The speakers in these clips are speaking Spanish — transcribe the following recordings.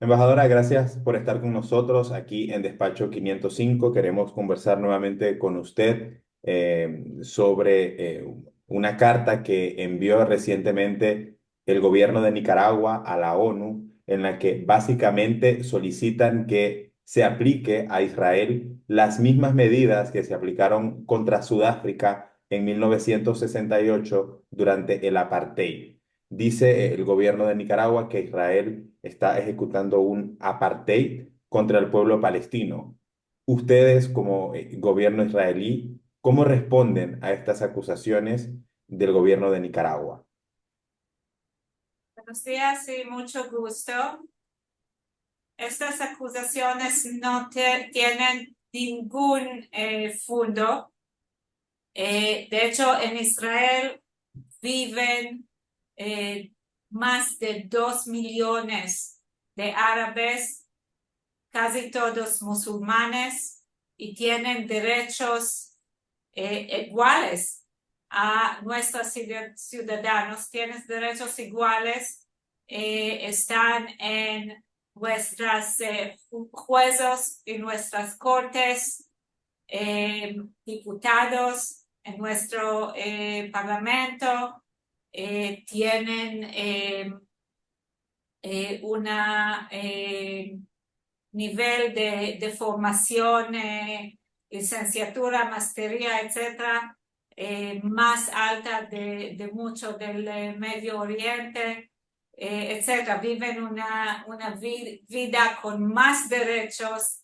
Embajadora, gracias por estar con nosotros aquí en Despacho 505. Queremos conversar nuevamente con usted sobre una carta que envió recientemente el gobierno de Nicaragua a la ONU, en la que básicamente solicitan que se aplique a Israel las mismas medidas que se aplicaron contra Sudáfrica en 1968 durante el apartheid. Dice el gobierno de Nicaragua que Israel está ejecutando un apartheid contra el pueblo palestino. Ustedes, como gobierno israelí, ¿cómo responden a estas acusaciones del gobierno de Nicaragua? Buenos días y mucho gusto. Estas acusaciones no tienen ningún fondo. De hecho, en Israel viven eh, más de 2 millones de árabes, casi todos musulmanes, y tienen derechos iguales a nuestros ciudadanos, tienen derechos iguales, están en nuestras jueces y nuestras cortes, diputados en nuestro parlamento, tienen una nivel de formación, licenciatura, maestría, etcétera, más alta de mucho del Medio Oriente, etcétera. Viven una vida con más derechos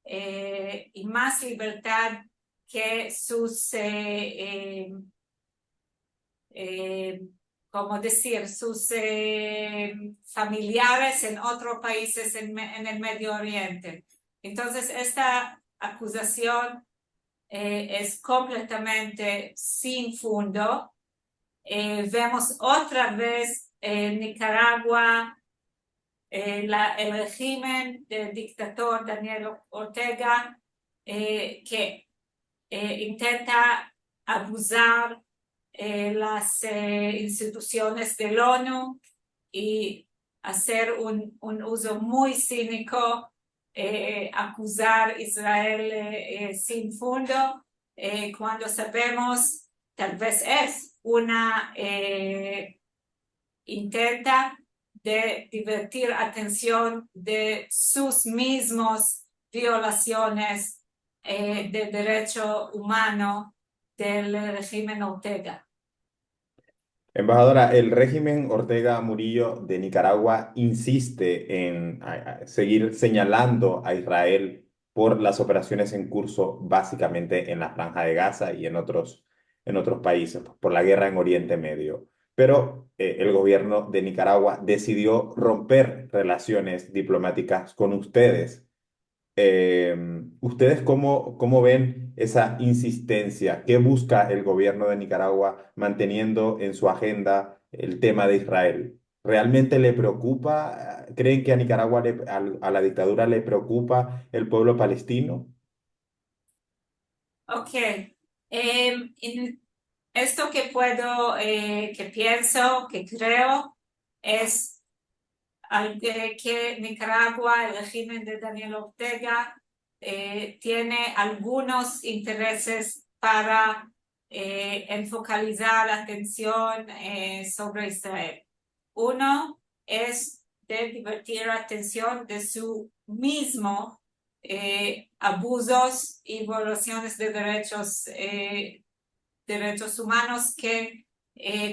y más libertad que sus eh, como decir, sus familiares en otros países en el Medio Oriente. Entonces, esta acusación es completamente sin fondo. Vemos otra vez en Nicaragua el régimen del dictador Daniel Ortega que intenta abusar las instituciones del ONU y hacer un uso muy cínico, acusar a Israel sin fondo, cuando sabemos tal vez es una intenta de divertir atención de sus mismos violaciones de derecho humano del régimen Ortega. Embajadora, el régimen Ortega Murillo de Nicaragua insiste en seguir señalando a Israel por las operaciones en curso básicamente en la Franja de Gaza y en otros países, por la guerra en Oriente Medio. Pero el gobierno de Nicaragua decidió romper relaciones diplomáticas con ustedes. Eh, ¿Ustedes cómo ven esa insistencia? ¿Qué busca el gobierno de Nicaragua manteniendo en su agenda el tema de Israel? ¿Realmente le preocupa? ¿Creen que a Nicaragua, a la dictadura le preocupa el pueblo palestino? Ok. En esto que puedo, que pienso, que creo, es que Nicaragua, el régimen de Daniel Ortega, tiene algunos intereses para enfocalizar la atención sobre Israel. Uno es de divertir la atención de su mismo abusos y violaciones de derechos humanos que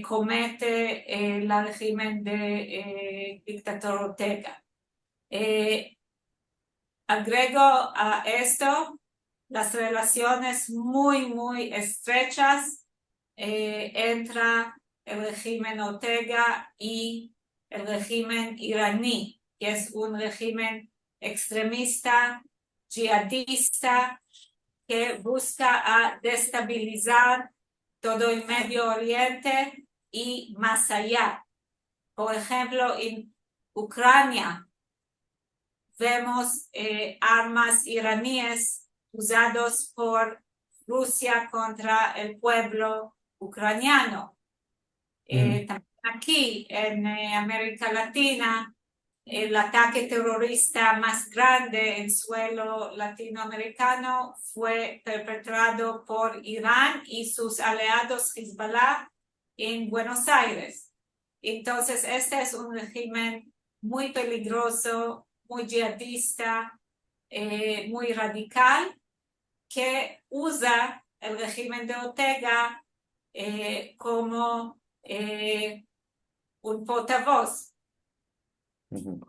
comete el régimen de dictador Ortega. Eh, Agrego a esto las relaciones muy estrechas entre el régimen Ortega y el régimen iraní, que es un régimen extremista, yihadista, que busca a destabilizar todo el Medio Oriente y más allá. Por ejemplo, en Ucrania vemos armas iraníes usadas por Rusia contra el pueblo ucraniano. Mm. También aquí en América Latina El ataque terrorista más grande en suelo latinoamericano fue perpetrado por Irán y sus aliados Hezbollah en Buenos Aires. Entonces, este es un régimen muy peligroso, muy yihadista, muy radical, que usa el régimen de Ortega como un portavoz. Ujú.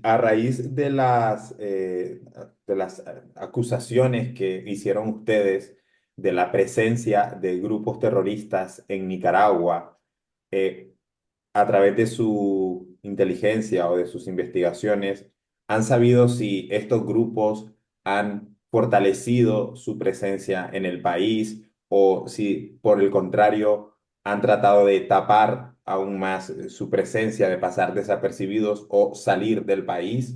A raíz de las acusaciones que hicieron ustedes de la presencia de grupos terroristas en Nicaragua, eh, a través de su inteligencia o de sus investigaciones, ¿han sabido si estos grupos han fortalecido su presencia en el país o si, por el contrario, han tratado de tapar aún más su presencia, de pasar desapercibidos o salir del país?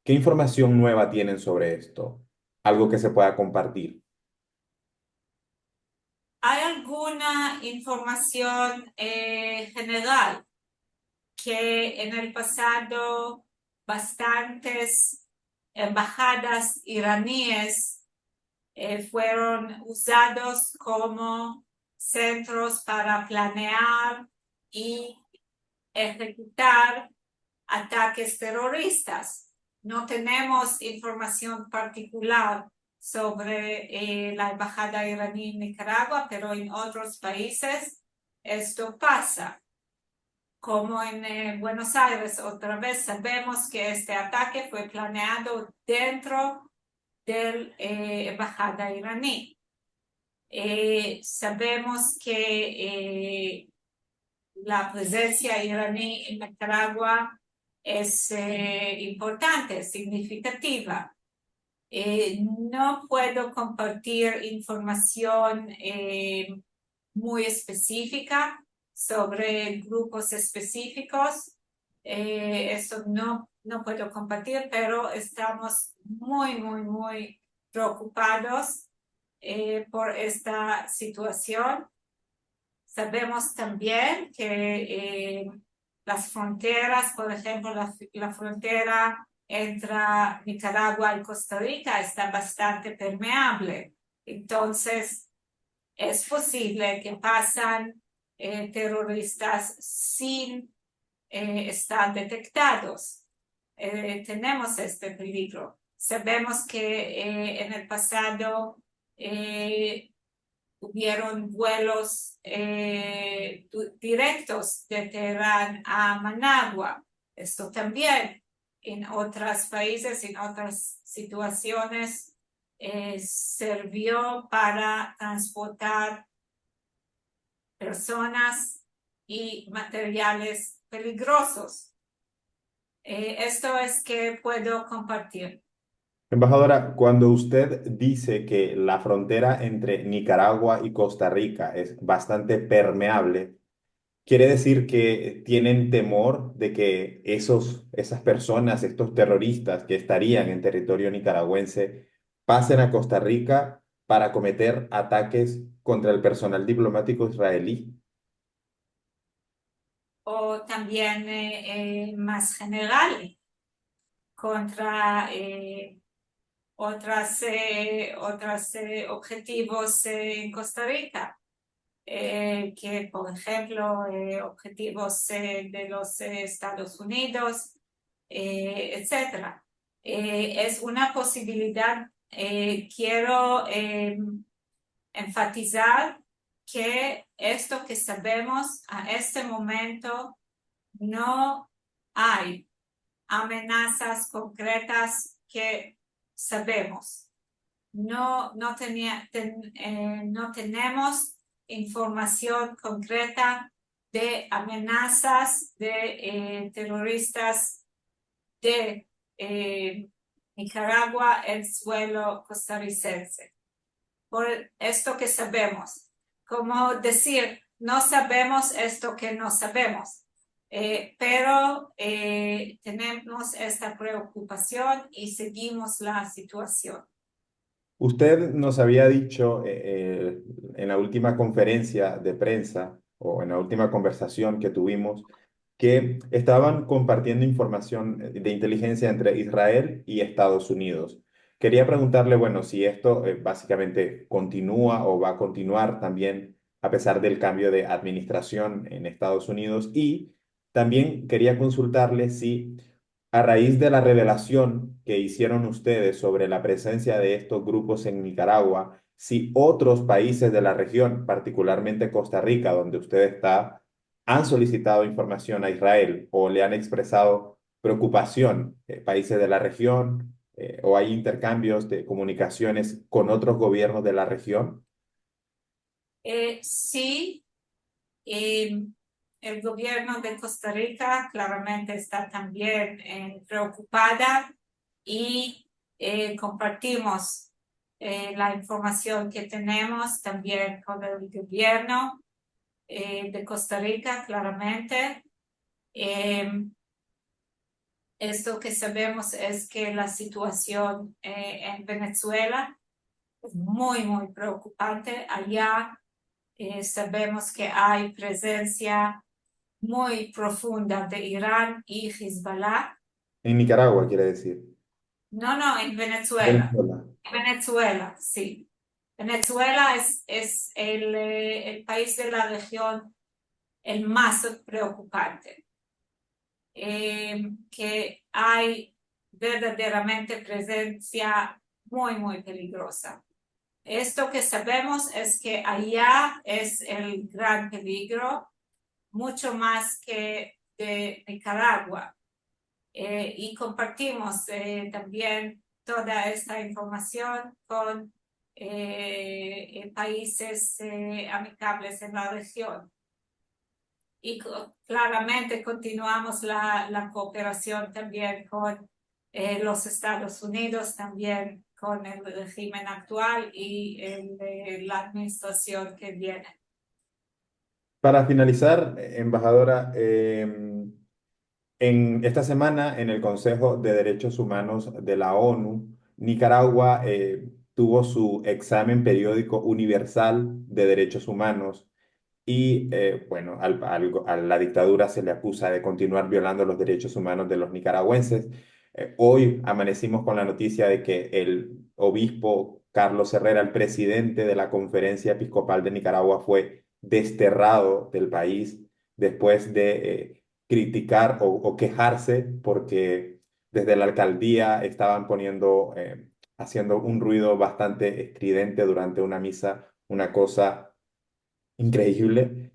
¿Qué información nueva tienen sobre esto? Algo que se pueda compartir. ¿Hay alguna información general que en el pasado bastantes embajadas iraníes fueron usados como centros para planear y ejecutar ataques terroristas? No tenemos información particular sobre la embajada iraní en Nicaragua, pero en otros países esto pasa. Como en Buenos Aires, otra vez sabemos que este ataque fue planeado dentro de la embajada iraní. Sabemos que la presencia iraní en Nicaragua es importante, significativa. No puedo compartir información muy específica sobre grupos específicos. Eso no puedo compartir, pero estamos muy preocupados por esta situación. Sabemos también que las fronteras, por ejemplo, la frontera entre Nicaragua y Costa Rica está bastante permeable. Entonces, es posible que pasan terroristas sin estar detectados. Tenemos este peligro. Sabemos que en el pasado hubieron vuelos directos de Teherán a Managua. Esto también en otros países, en otras situaciones, sirvió para transportar personas y materiales peligrosos. Esto es que puedo compartir. Embajadora, cuando usted dice que la frontera entre Nicaragua y Costa Rica es bastante permeable, ¿quiere decir que tienen temor de que esas personas, estos terroristas que estarían en territorio nicaragüense, pasen a Costa Rica para cometer ataques contra el personal diplomático israelí? O también más general contra otros objetivos en Costa Rica, que por ejemplo objetivos de los Estados Unidos, etcétera. Es una posibilidad. Quiero enfatizar que esto que sabemos a este momento no hay amenazas concretas que sabemos. No tenemos información concreta de amenazas de terroristas de Nicaragua, el suelo costarricense. Por esto que sabemos, como decir, no sabemos esto que no sabemos. Pero tenemos esta preocupación y seguimos la situación. Usted nos había dicho en la última conferencia de prensa o en la última conversación que tuvimos que estaban compartiendo información de inteligencia entre Israel y Estados Unidos. Quería preguntarle, bueno, si esto básicamente continúa o va a continuar también a pesar del cambio de administración en Estados Unidos, y también quería consultarle si a raíz de la revelación que hicieron ustedes sobre la presencia de estos grupos en Nicaragua, si otros países de la región, particularmente Costa Rica, donde usted está, han solicitado información a Israel o le han expresado preocupación, países de la región, o hay intercambios de comunicaciones con otros gobiernos de la región. Sí, eh, el gobierno de Costa Rica claramente está también preocupada y compartimos la información que tenemos también con el gobierno de Costa Rica, claramente. Eh, Esto que sabemos es que la situación en Venezuela es muy, muy preocupante. Allá sabemos que hay presencia muy profunda de Irán y Hezbollah. En Nicaragua, quiere decir. No, no, en Venezuela. Venezuela. Venezuela, sí. Venezuela es el país de la región el más preocupante. Que hay verdaderamente presencia muy, muy peligrosa. Esto que sabemos es que allá es el gran peligro, mucho más que de Nicaragua. Y compartimos también toda esta información con países amigables en la región. Y claramente continuamos la cooperación también con los Estados Unidos, también con el régimen actual y la administración que viene. Para finalizar, embajadora, en esta semana en el Consejo de Derechos Humanos de la ONU, Nicaragua tuvo su examen periódico universal de derechos humanos. Y bueno, a la dictadura se le acusa de continuar violando los derechos humanos de los nicaragüenses. Hoy amanecimos con la noticia de que el obispo Carlos Herrera, el presidente de la Conferencia Episcopal de Nicaragua, fue desterrado del país después de criticar o quejarse porque desde la alcaldía estaban haciendo un ruido bastante estridente durante una misa, una cosa increíble.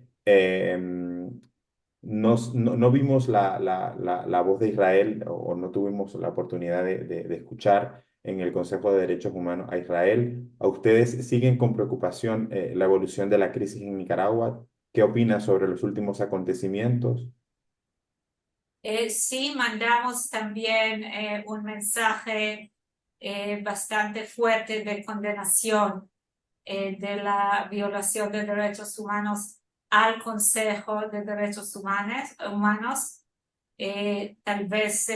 No vimos la voz de Israel, o no tuvimos la oportunidad de escuchar en el Consejo de Derechos Humanos a Israel. ¿A ustedes siguen con preocupación la evolución de la crisis en Nicaragua? ¿Qué opinan sobre los últimos acontecimientos? Sí, mandamos también un mensaje bastante fuerte de condenación de la violación de derechos humanos al Consejo de Derechos Humanos. Tal vez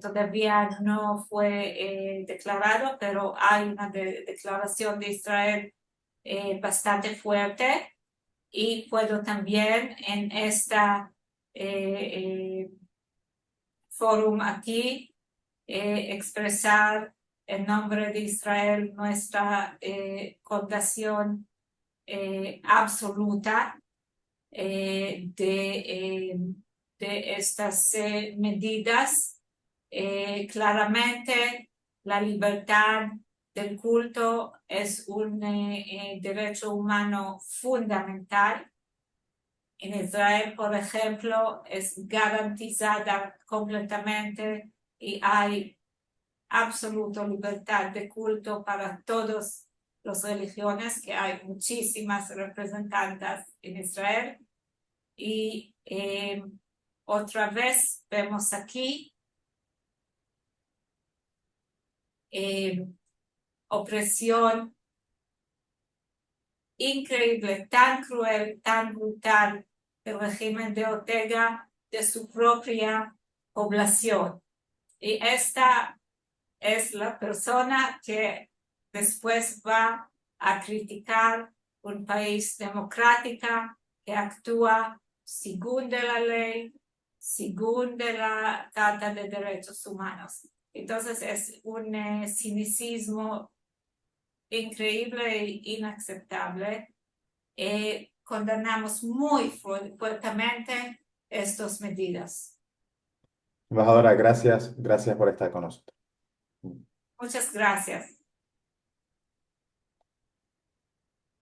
todavía no fue declarado, pero hay una declaración de Israel bastante fuerte, y puedo también en esta fórum aquí expresar en nombre de Israel nuestra condenación absoluta de estas medidas. Claramente, la libertad del culto es un derecho humano fundamental. En Israel, por ejemplo, es garantizada completamente y hay absoluta libertad de culto para todas las religiones, que hay muchísimas representantes en Israel. Y otra vez vemos aquí eh, opresión increíble, tan cruel, tan brutal del régimen de Ortega, de su propia población. Y esta es la persona que después va a criticar un país democrático que actúa según de la ley, según de la Carta de Derechos Humanos. Entonces es un cinicismo increíble e inaceptable. Condenamos muy fuertemente estas medidas. Embajadora, gracias por estar con nosotros. Muchas gracias.